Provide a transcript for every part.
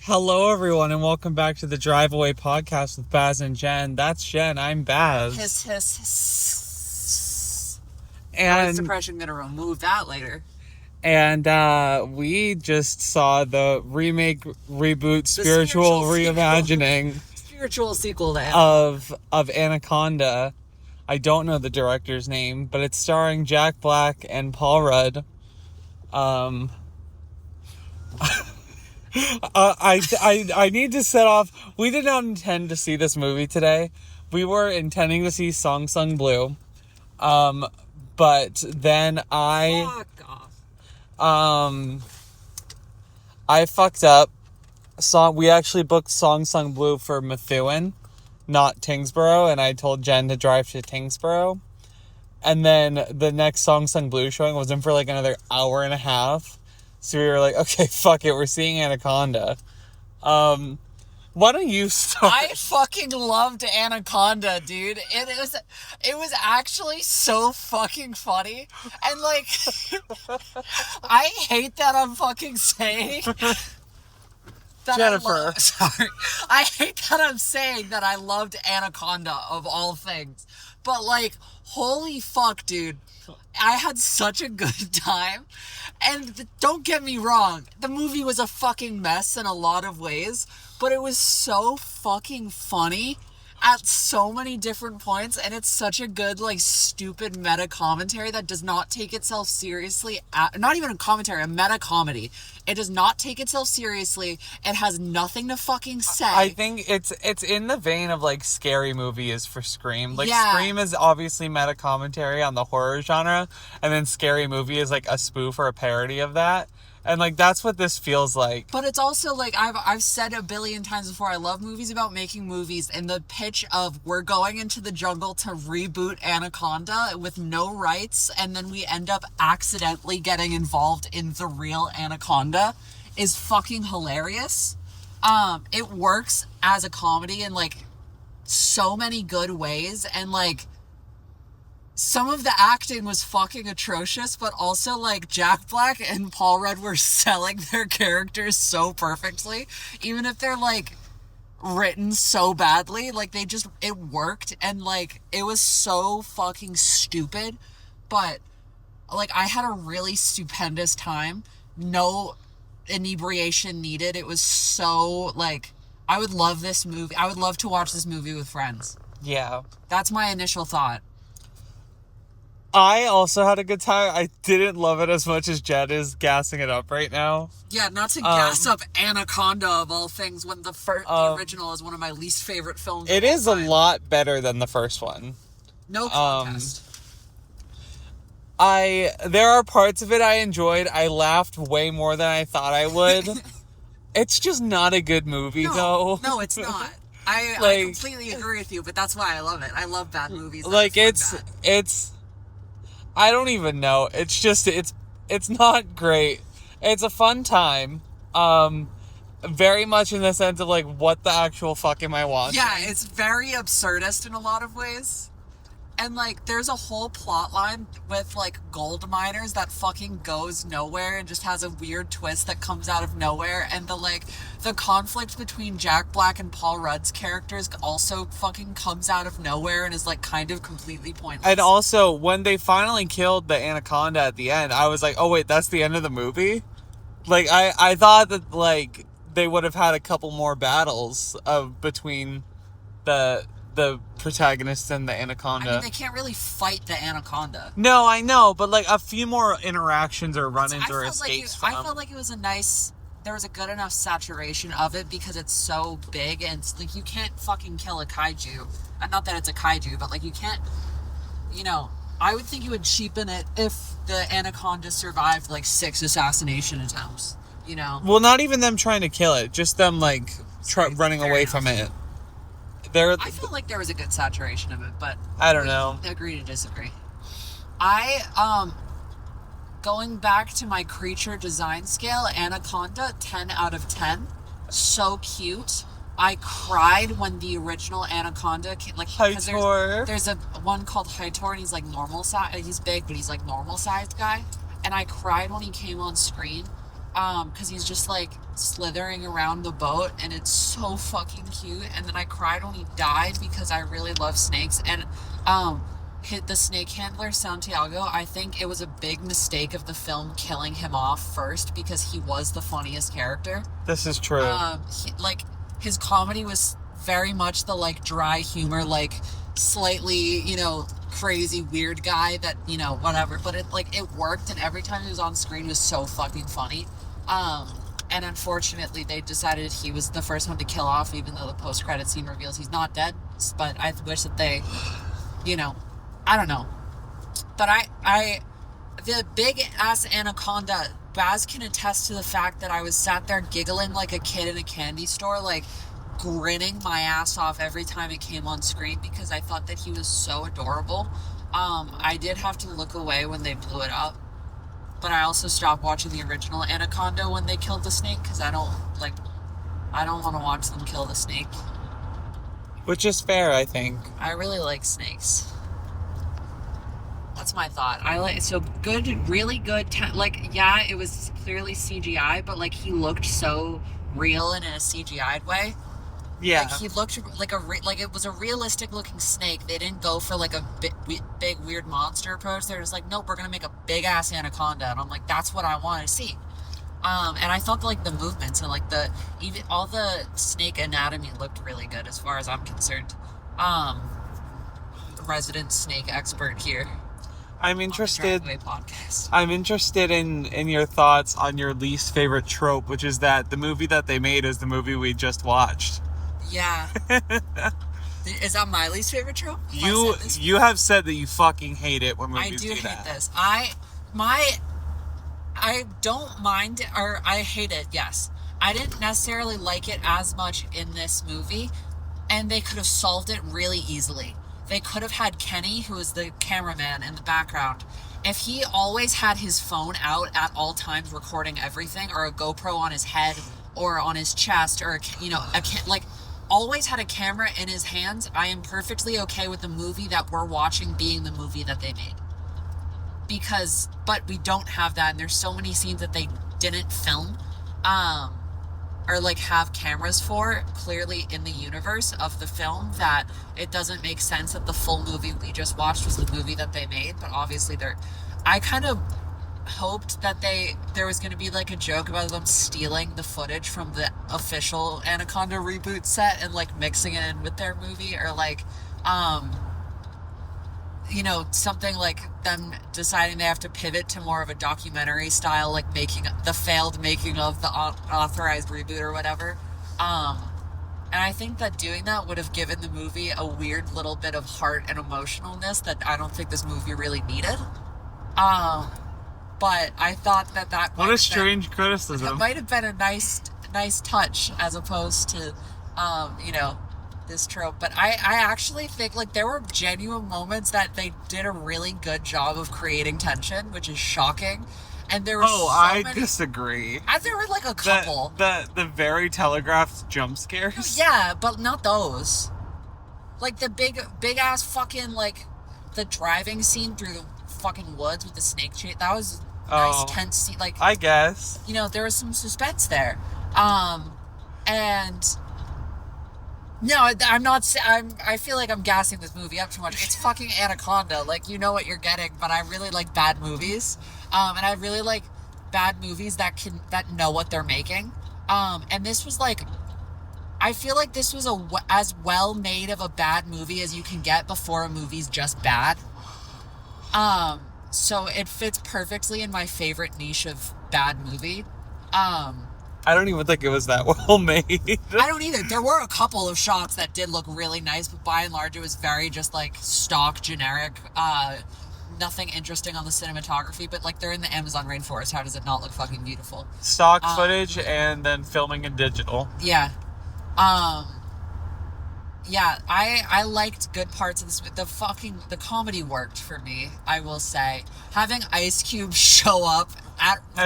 Hello, everyone, and welcome back to the Drive Away podcast with Baz and Jen. That's Jen. I'm Baz. Hiss, hiss, hiss. And Suppression, gonna remove that later. We just saw the remake, reboot, spiritual reimagining spiritual sequel to Anaconda. of Anaconda. I don't know the director's name, but it's starring Jack Black and Paul Rudd. I need to set off. We did not intend to see this movie today. We were intending to see Song Sung Blue. But then I fucked up. We actually booked Song Sung Blue for Methuen, not Tingsboro, and I told Jen to drive to Tingsboro. And then the next Song Sung Blue showing was in for like another hour and a half. So we were like, okay, fuck it, we're seeing Anaconda. Why don't you start? I fucking loved Anaconda, dude. It was actually so fucking funny. And like, I hate that I'm fucking saying that Jennifer. I hate that I'm saying that I loved Anaconda of all things. But like, holy fuck, dude. I had such a good time. And don't get me wrong, the movie was a fucking mess in a lot of ways, but it was so fucking funny at so many different points, and it's such a good, like, stupid meta commentary that does not take itself seriously. Not even a commentary, a meta comedy. It does not take itself seriously. It has nothing to fucking say. I think it's in the vein of like Scary Movie is for Scream. Like Yeah. Scream is obviously meta commentary on the horror genre, and then Scary Movie is like a spoof or a parody of that. And like that's what this feels like. But it's also like I've said a billion times before, I love movies about making movies, and the pitch of we're going into the jungle to reboot Anaconda with no rights, and then we end up accidentally getting involved in the real Anaconda is fucking hilarious. It works as a comedy in like so many good ways, and like some of the acting was fucking atrocious, but also, like, Jack Black and Paul Rudd were selling their characters so perfectly. Even if they're, like, written so badly, like, it worked, and, like, it was so fucking stupid. But, like, I had a really stupendous time. No inebriation needed. It was so, like, I would love this movie. I would love to watch this movie with friends. Yeah. That's my initial thought. I also had a good time. I didn't love it as much as Jen is gassing it up right now. Yeah, not to gas up Anaconda of all things when the original is one of my least favorite films. It is a lot better than the first one. No contest. There are parts of it I enjoyed. I laughed way more than I thought I would. It's just not a good movie, though. No, it's not. I completely agree with you, but that's why I love it. I love bad movies. Like, it's I don't even know. It's just, it's not great. It's a fun time. Very much in the sense of, like, what the actual fuck am I watching? Yeah, it's very absurdist in a lot of ways. And, like, there's a whole plot line with, like, gold miners that fucking goes nowhere and just has a weird twist that comes out of nowhere. And the conflict between Jack Black and Paul Rudd's characters also fucking comes out of nowhere and is, like, kind of completely pointless. And also, when they finally killed the Anaconda at the end, I was like, oh, wait, that's the end of the movie? Like, I thought that, like, they would have had a couple more battles between the protagonist and the Anaconda. I mean, they can't really fight the Anaconda. No, I know, but like a few more interactions or run-ins or escapes from. I felt like it was there was a good enough saturation of it because it's so big, and it's like you can't fucking kill a kaiju. Not that it's a kaiju, but like you can't, I would think you would cheapen it if the Anaconda survived like 6 assassination attempts, Well, not even them trying to kill it, just them like running away from it. I feel like there was a good saturation of it, but I don't know. Agree to disagree. Going back to my creature design scale, Anaconda, 10 out of 10. So cute. I cried when the original Anaconda came, like, there's a one called Hightor, and he's like normal size. He's big, but he's like normal sized guy. And I cried when he came on screen because he's just like slithering around the boat, and it's so fucking cute. And then I cried when he died because I really love snakes. And the snake handler Santiago, I think it was a big mistake of the film killing him off first because he was the funniest character. This is true. Like his comedy was very much the like dry humor, like slightly, crazy weird guy that, whatever, but it worked, and every time he was on screen was so fucking funny. And unfortunately they decided he was the first one to kill off, even though the post-credit scene reveals he's not dead. But I wish that they, I don't know. But the big ass Anaconda, Baz can attest to the fact that I was sat there giggling like a kid in a candy store, like grinning my ass off every time it came on screen because I thought that he was so adorable. I did have to look away when they blew it up, but I also stopped watching the original Anaconda when they killed the snake because I don't want to watch them kill the snake. Which is fair, I think. I really like snakes. That's my thought. I like so good, really good. Yeah, it was clearly CGI, but like he looked so real and in a CGI'd way. Yeah, like he looked like it was a realistic looking snake. They didn't go for like a big weird monster approach. They're just like, nope, we're gonna make a big ass anaconda, and I'm like, that's what I want to see. And I thought like the movements and like even all the snake anatomy looked really good as far as I'm concerned. The resident snake expert here. I'm interested. Podcast. I'm interested in your thoughts on your least favorite trope, which is that the movie that they made is the movie we just watched. Yeah. Is that my least favorite trope? You have said that you fucking hate it when movies do that. I do hate this. I don't mind, or I hate it, yes. I didn't necessarily like it as much in this movie, and they could have solved it really easily. They could have had Kenny, who is the cameraman in the background. If he always had his phone out at all times recording everything, or a GoPro on his head, or on his chest, or, always had a camera in his hands, I am perfectly okay with the movie that we're watching being the movie that they made. But we don't have that, and there's so many scenes that they didn't film, or like have cameras for clearly in the universe of the film, that it doesn't make sense that the full movie we just watched was the movie that they made. But obviously I kind of hoped that there was going to be like a joke about them stealing the footage from the official Anaconda reboot set and like mixing it in with their movie, or like something like them deciding they have to pivot to more of a documentary style, like the failed making of the authorized reboot or whatever. And I think that doing that would have given the movie a weird little bit of heart and emotionalness that I don't think this movie really needed. But I thought that what a strange criticism. It might have been a nice touch as opposed to, this trope. But I actually think like there were genuine moments that they did a really good job of creating tension, which is shocking. And there were disagree. There were like a couple. The very telegraphed jump scares. Yeah, but not those. Like the big ass fucking like the driving scene through the fucking woods with the snake chase. That was nice tense scene. Like I guess there was some suspense there. And no, I'm not. I feel like I'm gassing this movie up too much. It's fucking Anaconda. Like, you know what you're getting, but I really like bad movies. And I really like bad movies that know what they're making. And this was like, I feel like this was as well made of a bad movie as you can get before a movie's just bad. So it fits perfectly in my favorite niche of bad movie. I don't even think it was that well made. I don't either. There were a couple of shots that did look really nice, but by and large it was very just like stock, generic, nothing interesting on the cinematography. But like, they're in the Amazon rainforest. How does it not look fucking beautiful? Stock footage and then filming in digital. Yeah. Yeah, I liked good parts of this. The comedy worked for me, I will say. Having Ice Cube show up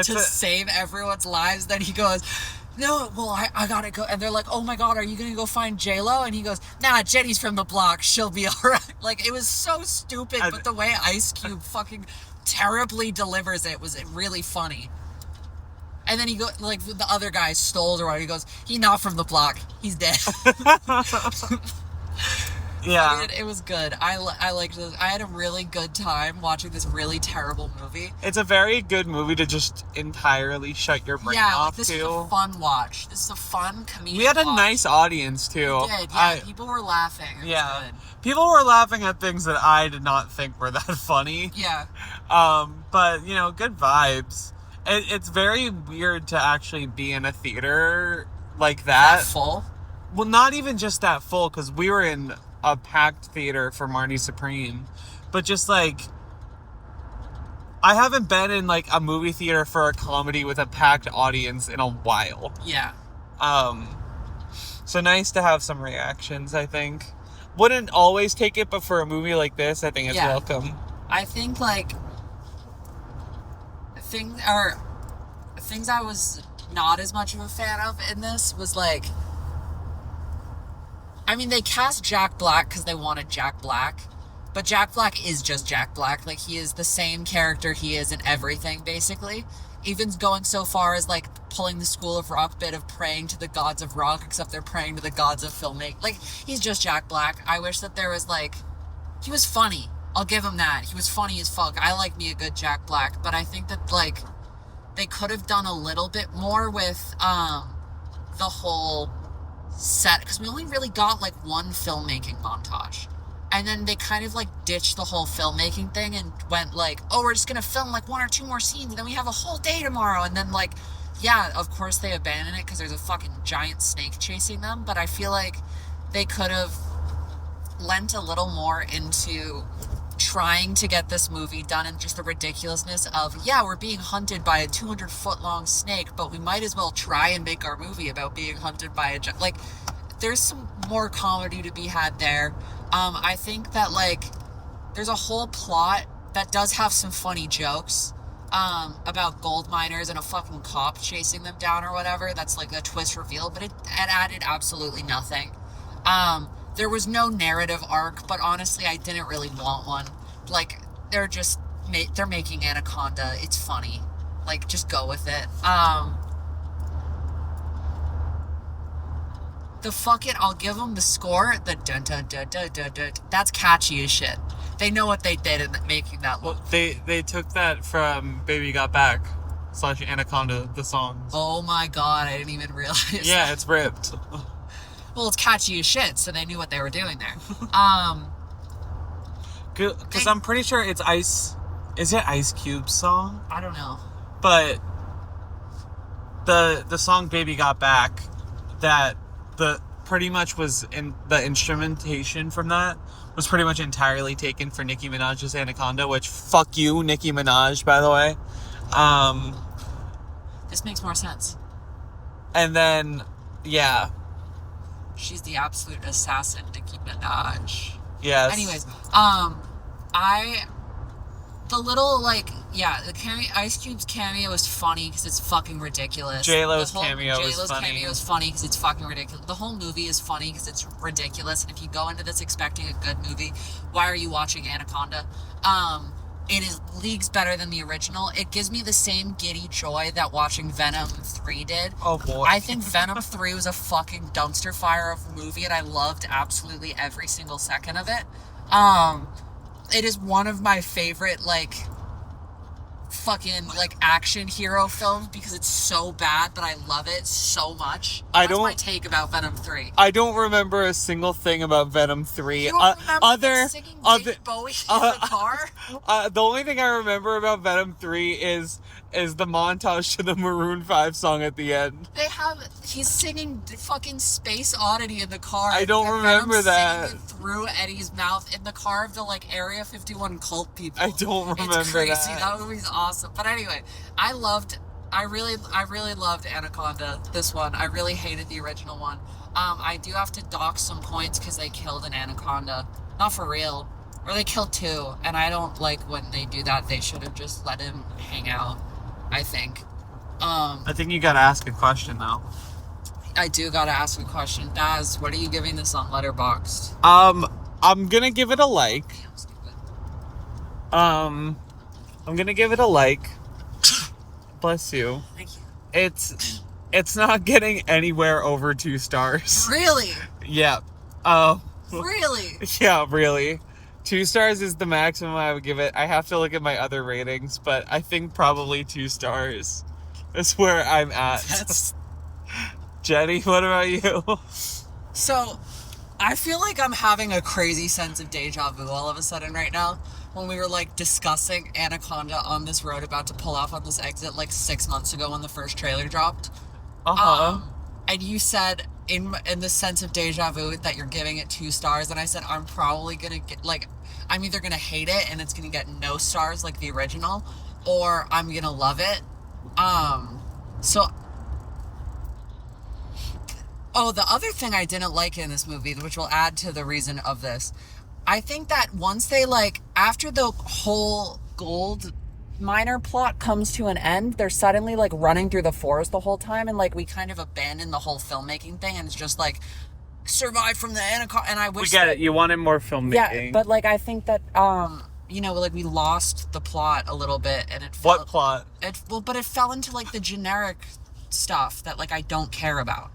to save everyone's lives, then he goes, no, well, I gotta go. And they're like, oh my God, are you gonna go find J-Lo? And he goes, nah, Jenny's from the block. She'll be alright. Like, it was so stupid, but the way Ice Cube fucking terribly delivers it was really funny. And then he go like the other guy stole or whatever. He goes, "He not from the block. He's dead." Yeah. It was good. I liked this. I had a really good time watching this really terrible movie. It's a very good movie to just entirely shut your brain off this to. is a fun watch. This is a fun comedic We had a watch. nice audience too. We did, yeah. People were laughing. It was good. People were laughing at things that I did not think were that funny. Yeah. But you know, good vibes. It's very weird to actually be in a theater like that. Full? Well, not even just that full, because we were in a packed theater for Marty Supreme. But just like, I haven't been in like a movie theater for a comedy with a packed audience in a while. Yeah. So nice to have some reactions, I think. Wouldn't always take it, but for a movie like this, I think it's welcome. I think like things I was not as much of a fan of in this was like, I mean, they cast Jack Black because they wanted Jack Black, but Jack Black is just Jack Black. Like, he is the same character he is in everything, basically. Even going so far as like pulling the School of Rock bit of praying to the gods of rock, except they're praying to the gods of filmmaking. Like, he's just Jack Black. I wish that there was like, he was funny. I'll give him that. He was funny as fuck. I like me a good Jack Black, but I think that like they could have done a little bit more with the whole set, because we only really got like one filmmaking montage, and then they kind of like ditched the whole filmmaking thing and went like, oh, we're just gonna film like 1 or 2 more scenes and then we have a whole day tomorrow, and then like, yeah, of course they abandon it because there's a fucking giant snake chasing them. But I feel like they could have lent a little more into trying to get this movie done, and just the ridiculousness of, yeah, we're being hunted by a 200-foot long snake, but we might as well try and make our movie about being hunted by a like, there's some more comedy to be had there. I think that like there's a whole plot that does have some funny jokes about gold miners and a fucking cop chasing them down or whatever. That's like a twist reveal, but it added absolutely nothing. There was no narrative arc, but honestly, I didn't really want one. Like, they're making Anaconda. It's funny. Like, just go with it. The fucking, I'll give them the score. The dun dun dun dun dun dun. That's catchy as shit. They know what they did in making that look. Well, they took that from Baby Got Back / Anaconda, the songs. Oh my god, I didn't even realize. Yeah, that. it's ripped. Well, it's catchy as shit, so they knew what they were doing there. Because I'm pretty sure it's Ice... Is it Ice Cube's song? I don't know. But the song Baby Got Back, that the pretty much was in the instrumentation from that was pretty much entirely taken for Nicki Minaj's Anaconda, which, fuck you, Nicki Minaj, by the way. This makes more sense. And then, yeah. She's the absolute assassin, Nicki Minaj. Yes. Anyways, the little, like, yeah, Ice Cube's cameo is funny because it's fucking ridiculous. J-Lo's cameo is funny. cameo is funny because it's fucking ridiculous. The whole movie is funny because it's ridiculous, and if you go into this expecting a good movie, why are you watching Anaconda? It is leagues better than the original. It gives me the same giddy joy that watching Venom 3 did. Oh, boy. I think Venom 3 was a fucking dumpster fire of a movie, and I loved absolutely every single second of it. It is one of my favorite, like, fucking, like, action hero films because it's so bad, but I love it so much. That's my take about Venom 3. I don't remember a single thing about Venom 3. You don't remember singing David Bowie in the car? The only thing I remember about Venom 3 is the montage to the Maroon 5 song at the end. He's singing fucking Space Oddity in the car. I don't remember that. Singing it through Eddie's mouth in the car of the, like, Area 51 cult people. I don't remember It's crazy. that. That movie's awesome. But anyway, I really loved Anaconda, this one. I really hated the original one. I do have to dock some points because they killed an anaconda. Not for real. Or they killed 2, and I don't like when they do that. They should have just let him hang out, I think. I think you gotta ask a question, though. I do gotta ask a question. Baz, what are you giving this on Letterboxd? I'm gonna give it a like. I'm gonna give it a like. Bless you. Thank you. It's not getting anywhere over 2 stars. Really? Yeah. Really? Yeah, really. 2 stars is the maximum I would give it. I have to look at my other ratings, but I think probably 2 stars is where I'm at. That's... Jenny, what about you? So, I feel like I'm having a crazy sense of deja vu all of a sudden right now. When we were like discussing Anaconda on this road about to pull off on this exit like 6 months ago when the first trailer dropped. And you said in the sense of deja vu that you're giving it 2 stars, and I said I'm probably gonna get like, I'm either gonna hate it and it's gonna get no stars like the original, or I'm gonna love it. So the other thing I didn't like in this movie, which will add to the reason of this, I think that once they like, after the whole gold miner plot comes to an end, they're suddenly like running through the forest the whole time, and like we kind of abandon the whole filmmaking thing, and it's just like survive from the Anaconda. And I wish we get it. You wanted more filmmaking. Yeah, but like I think that like we lost the plot a little bit, and it what plot? But it fell into like the generic stuff that like I don't care about.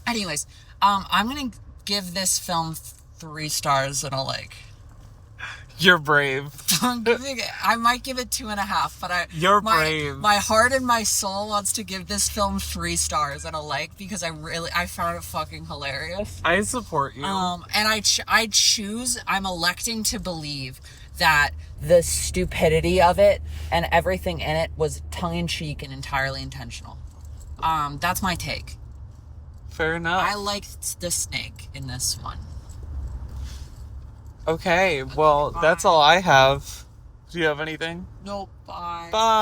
Anyways, I'm gonna give this film 3 stars, and I'll like. You're brave. I might give it 2.5, but You're brave. My heart and my soul wants to give this film 3 stars and a like, because I found it fucking hilarious. I support you. And I'm electing to believe that the stupidity of it and everything in it was tongue-in-cheek and entirely intentional. That's my take. Fair enough. I liked the snake in this one. Okay, well, that's all I have. Do you have anything? Nope, bye. Bye.